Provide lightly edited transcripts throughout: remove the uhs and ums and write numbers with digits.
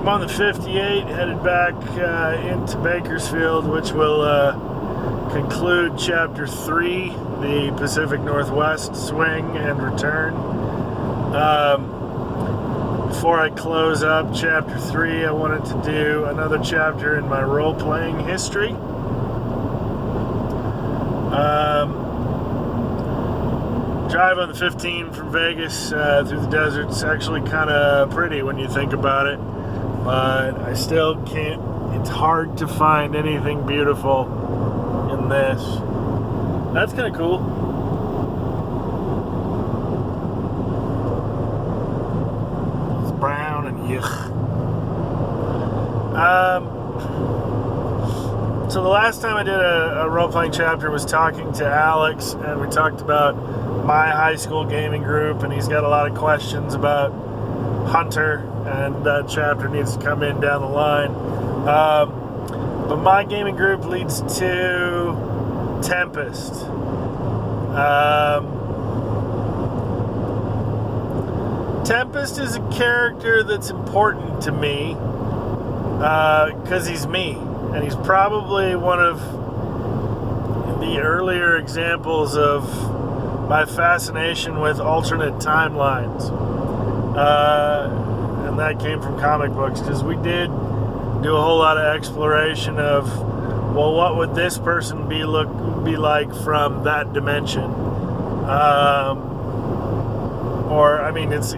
I'm on the 58, headed back into Bakersfield, which will conclude Chapter 3, the Pacific Northwest swing and return. Before I close up Chapter 3, I wanted to do another chapter in my role-playing history. Drive on the 15 from Vegas through the desert. It's actually kind of pretty when you think about it, but I still can't. It's hard to find anything beautiful in this. That's kind of cool. It's brown and yuck. So the last time I did a role-playing chapter was talking to Alex, and we talked about my high school gaming group, and he's got a lot of questions about Hunter, and that chapter needs to come in down the line. But my gaming group leads to Tempest. Tempest is a character that's important to me because he's me, and he's probably one of the earlier examples of my fascination with alternate timelines. And that came from comic books, because we did do a whole lot of exploration of, well, what would this person be like from that dimension? Or, I mean, it's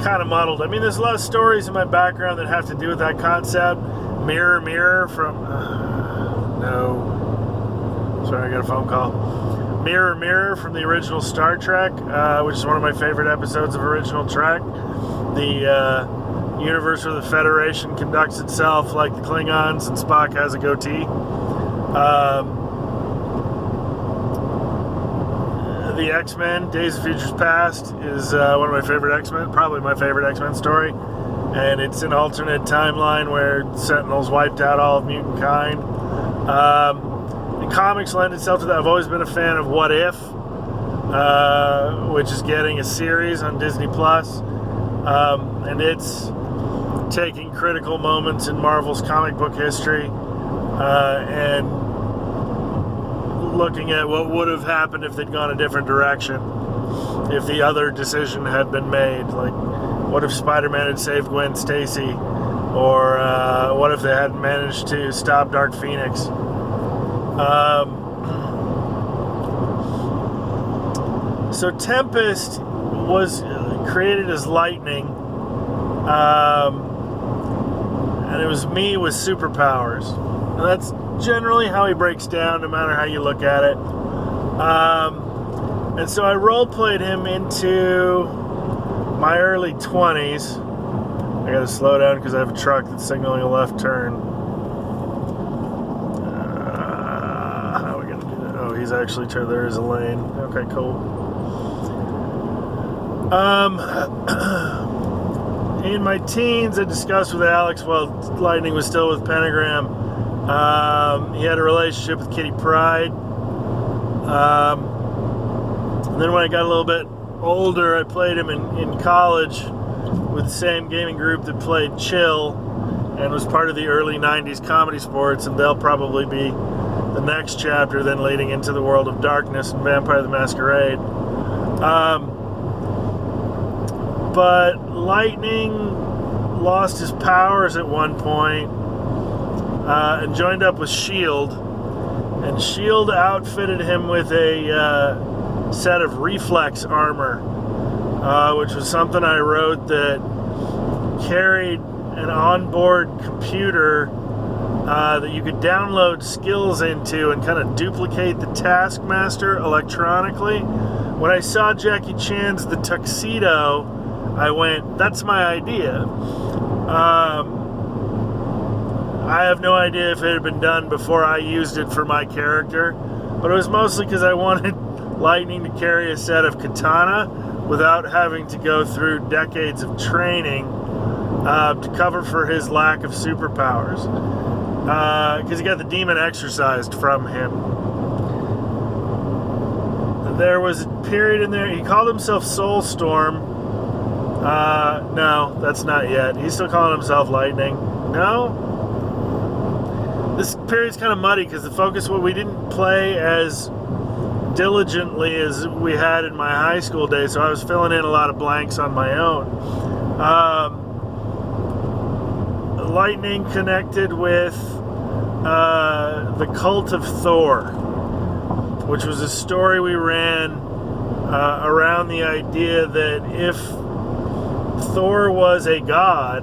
kind of muddled. I mean, there's a lot of stories in my background that have to do with that concept. Mirror, mirror from... no. Sorry, I got a phone call. Mirror, mirror from the original Star Trek, which is one of my favorite episodes of original Trek. The universe where the Federation conducts itself like the Klingons and Spock has a goatee. The X-Men, Days of Futures Past, is one of my favorite X-Men, probably my favorite X-Men story. And it's an alternate timeline where Sentinels wiped out all of mutant kind. The comics lend itself to that. I've always been a fan of What If, which is getting a series on Disney Plus, and it's taking critical moments in Marvel's comic book history and looking at what would have happened if they'd gone a different direction, if the other decision had been made. Like, what if Spider-Man had saved Gwen Stacy, or what if they hadn't managed to stop Dark Phoenix? So Tempest was created as lightning, and it was me with superpowers. And that's generally how he breaks down, no matter how you look at it. And so I role-played him into my early 20s. I gotta slow down because I have a truck that's signaling a left turn. How are we gonna do that? Oh, he's actually turned. There is a lane. Okay, cool. In my teens, I discussed with Alex while Lightning was still with Pentagram. He had a relationship with Kitty Pryde. And then when I got a little bit older, I played him in college with the same gaming group that played Chill and was part of the early 90s Comedy Sports, and they'll probably be the next chapter then leading into the World of Darkness and Vampire the Masquerade. But Lightning lost his powers at one point and joined up with S.H.I.E.L.D. And S.H.I.E.L.D. outfitted him with a set of reflex armor, which was something I wrote that carried an onboard computer that you could download skills into and kind of duplicate the Taskmaster electronically. When I saw Jackie Chan's The Tuxedo, I went, that's my idea. I have no idea if it had been done before I used it for my character, but it was mostly because I wanted Lightning to carry a set of katana without having to go through decades of training to cover for his lack of superpowers. Because he got the demon exorcised from him. There was a period in there, he called himself Soulstorm, No, that's not yet. He's still calling himself Lightning. No. This period's kind of muddy because the focus, we didn't play as diligently as we had in my high school days, so I was filling in a lot of blanks on my own. Lightning connected with the Cult of Thor, which was a story we ran around the idea that if Thor was a god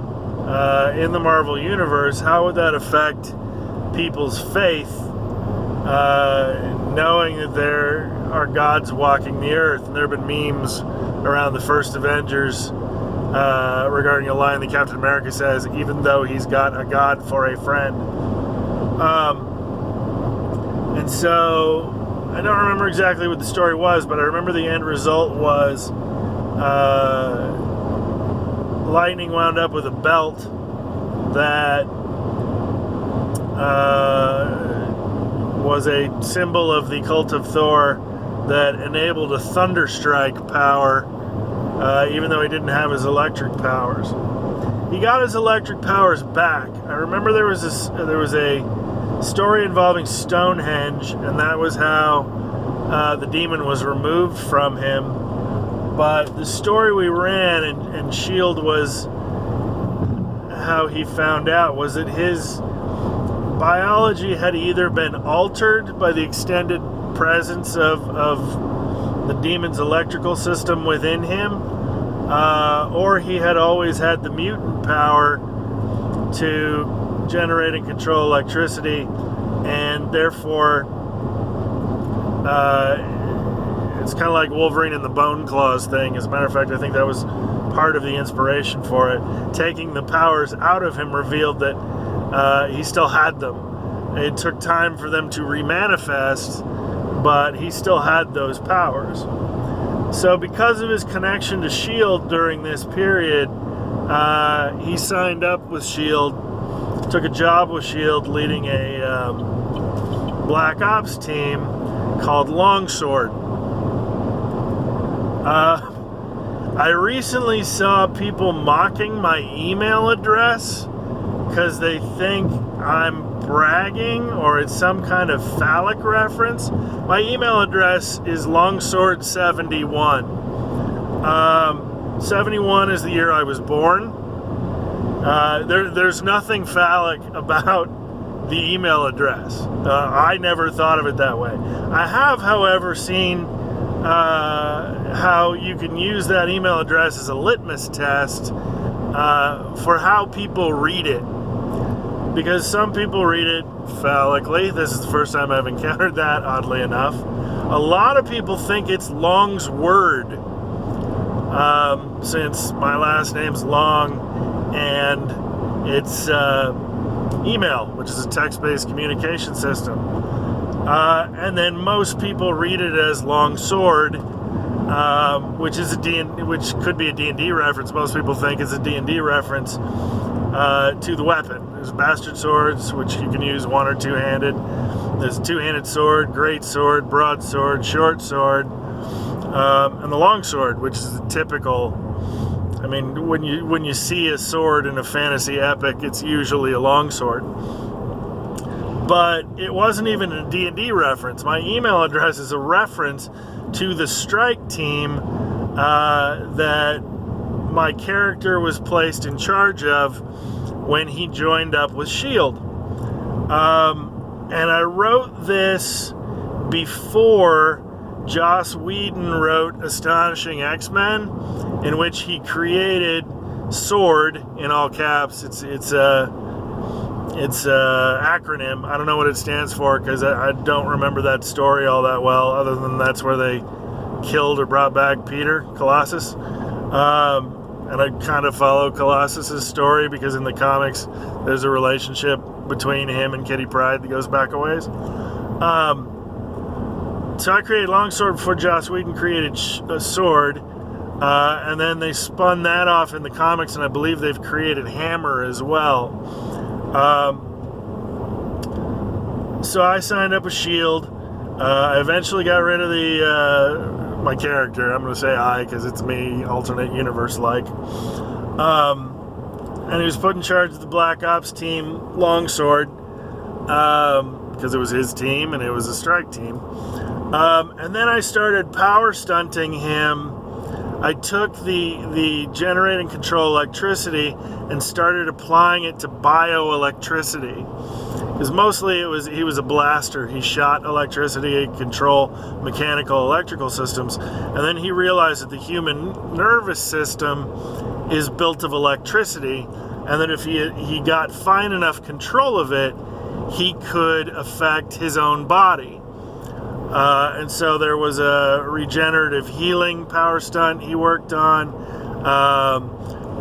in the Marvel Universe, how would that affect people's faith, knowing that there are gods walking the earth? And there have been memes around the first Avengers regarding a line that Captain America says, even though he's got a god for a friend. And so I don't remember exactly what the story was, but I remember the end result was Lightning wound up with a belt that was a symbol of the Cult of Thor that enabled a thunderstrike power, even though he didn't have his electric powers. He got his electric powers back. I remember there was a story involving Stonehenge, and that was how the demon was removed from him. But the story we ran, and S.H.I.E.L.D. was how he found out, was that his biology had either been altered by the extended presence of the demon's electrical system within him, or he had always had the mutant power to generate and control electricity, and therefore it's kind of like Wolverine and the Bone Claws thing. As a matter of fact, I think that was part of the inspiration for it. Taking the powers out of him revealed that he still had them. It took time for them to remanifest, but he still had those powers. So because of his connection to S.H.I.E.L.D. during this period, he signed up with S.H.I.E.L.D., took a job with S.H.I.E.L.D. leading a Black Ops team called Longsword. I recently saw people mocking my email address because they think I'm bragging or it's some kind of phallic reference. My email address is longsword71. 71 is the year I was born. There's nothing phallic about the email address. I never thought of it that way. I have, however, seen how you can use that email address as a litmus test for how people read it. Because some people read it phallically. This is the first time I've encountered that, oddly enough. A lot of people think it's Long's word, since my last name's Long, and it's email, which is a text-based communication system. And then most people read it as Long Sword, which could be a D&D reference. Most people think it's a D&D reference to the weapon. There's bastard swords, which you can use one or two-handed. There's two-handed sword, great sword, broadsword, short sword, and the long sword, which is the typical. I mean, when you see a sword in a fantasy epic, it's usually a long sword. But it wasn't even a D&D reference. My email address is a reference to the strike team that my character was placed in charge of when he joined up with S.H.I.E.L.D. And I wrote this before Joss Whedon wrote Astonishing X-Men, in which he created SWORD in all caps. It's a acronym. I don't know what it stands for because I don't remember that story all that well, other than that's where they killed or brought back Peter, Colossus. And I kind of follow Colossus's story because in the comics there's a relationship between him and Kitty Pryde that goes back a ways. So I created Longsword before Joss Whedon created Sword, and then they spun that off in the comics, and I believe they've created Hammer as well. So I signed up with S.H.I.E.L.D. I eventually got rid of the my character. I'm going to say I because it's me, alternate universe-like. And he was put in charge of the Black Ops team, Longsword, because it was his team and it was a strike team. And then I started power stunting him. I took the generate and control electricity and started applying it to bioelectricity. Because mostly he was a blaster. He shot electricity, control mechanical, electrical systems. And then he realized that the human nervous system is built of electricity, and that if he got fine enough control of it, he could affect his own body. And so there was a regenerative healing power stunt he worked on.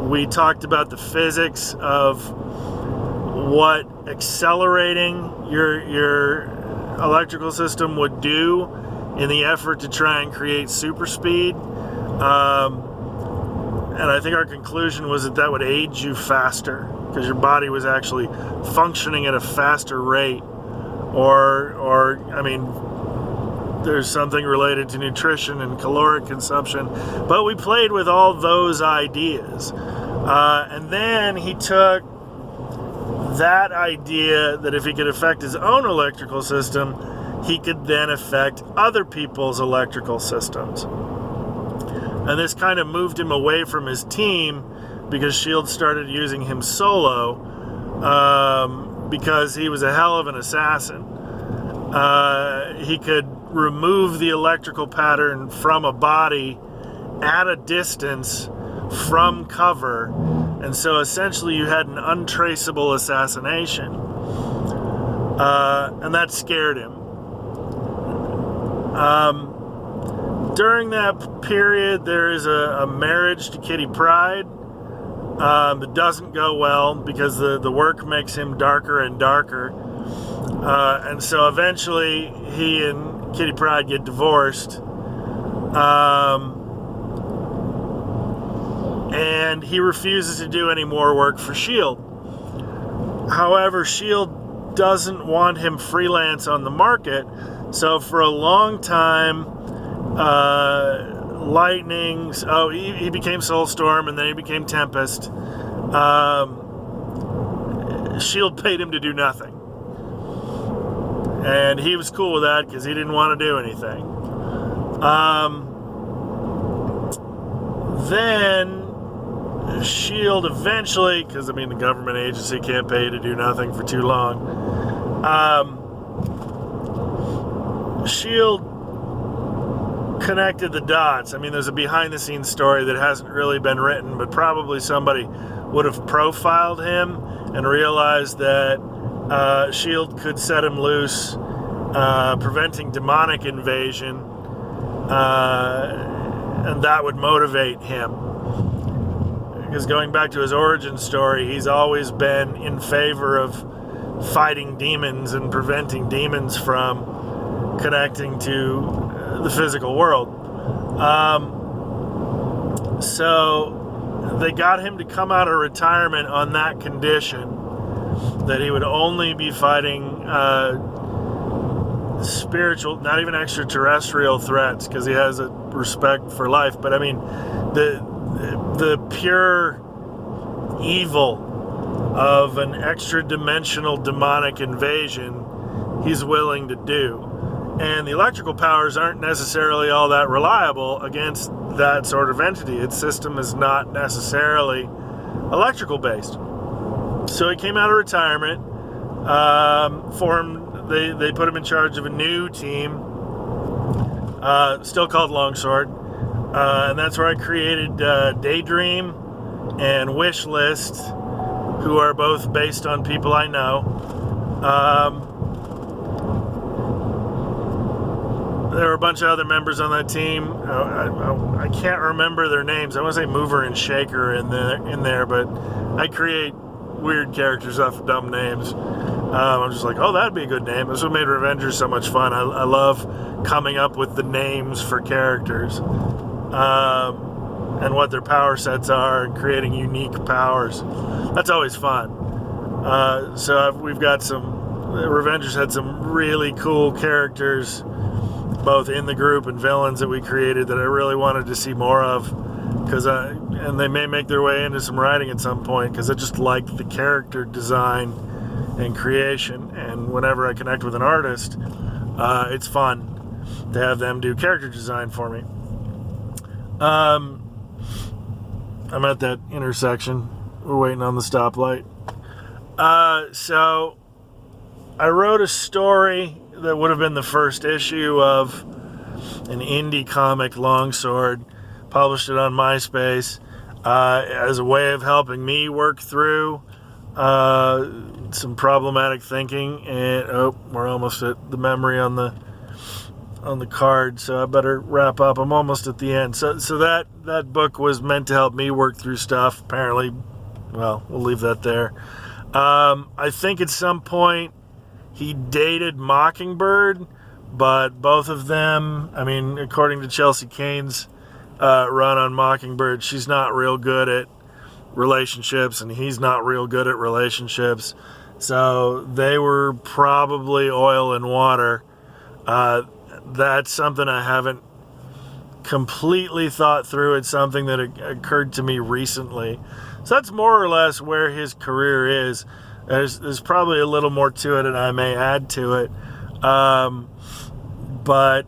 We talked about the physics of what accelerating your electrical system would do in the effort to try and create super speed. And I think our conclusion was that would age you faster because your body was actually functioning at a faster rate. Or I mean, there's something related to nutrition and caloric consumption. But we played with all those ideas. And then he took that idea that if he could affect his own electrical system, he could then affect other people's electrical systems. And this kind of moved him away from his team because S.H.I.E.L.D. started using him solo because he was a hell of an assassin. He could remove the electrical pattern from a body at a distance from cover, and so essentially you had an untraceable assassination. And that scared him. During that period, there is a marriage to Kitty Pryde that doesn't go well because the work makes him darker and darker. And so eventually he and Kitty Pryde get divorced. And he refuses to do any more work for S.H.I.E.L.D. However, S.H.I.E.L.D. doesn't want him freelance on the market. So for a long time, he became Soulstorm, and then he became Tempest. S.H.I.E.L.D. paid him to do nothing. And he was cool with that because he didn't want to do anything. Then S.H.I.E.L.D. eventually, because I mean the government agency can't pay you to do nothing for too long, S.H.I.E.L.D. connected the dots. I mean, there's a behind-the-scenes story that hasn't really been written, but probably somebody would have profiled him and realized that S.H.I.E.L.D. could set him loose, preventing demonic invasion, and that would motivate him. Because going back to his origin story, he's always been in favor of fighting demons and preventing demons from connecting to the physical world. So they got him to come out of retirement on that condition, that he would only be fighting spiritual, not even extraterrestrial threats, because he has a respect for life. But I mean, the pure evil of an extra-dimensional demonic invasion he's willing to do. And the electrical powers aren't necessarily all that reliable against that sort of entity. Its system is not necessarily electrical based. So he came out of retirement, they put him in charge of a new team, still called Longsword, and that's where I created Daydream and Wishlist, who are both based on people I know. There were a bunch of other members on that team. I can't remember their names. I want to say Mover and Shaker in there, but I create weird characters off of dumb names. I'm just like, oh, that'd be a good name. That's what made Revengers so much fun. I love coming up with the names for characters and what their power sets are and creating unique powers. That's always fun. So we've got Revengers had some really cool characters both in the group and villains that we created that I really wanted to see more of, and they may make their way into some writing at some point, because I just like the character design and creation, and whenever I connect with an artist, it's fun to have them do character design for me. I'm at that intersection. We're waiting on the stoplight. So I wrote a story that would have been the first issue of an indie comic, Longsword, published it on MySpace as a way of helping me work through some problematic thinking. And we're almost at the memory on the card, so I better wrap up. I'm almost at the end. So that book was meant to help me work through stuff. Apparently, well, we'll leave that there. I think at some point he dated Mockingbird, but both of them, I mean, according to Chelsea Cain's run on Mockingbird, she's not real good at relationships, and he's not real good at relationships. So they were probably oil and water. That's something I haven't completely thought through. It's something that occurred to me recently. So that's more or less where his career is. There's probably a little more to it, and I may add to it. But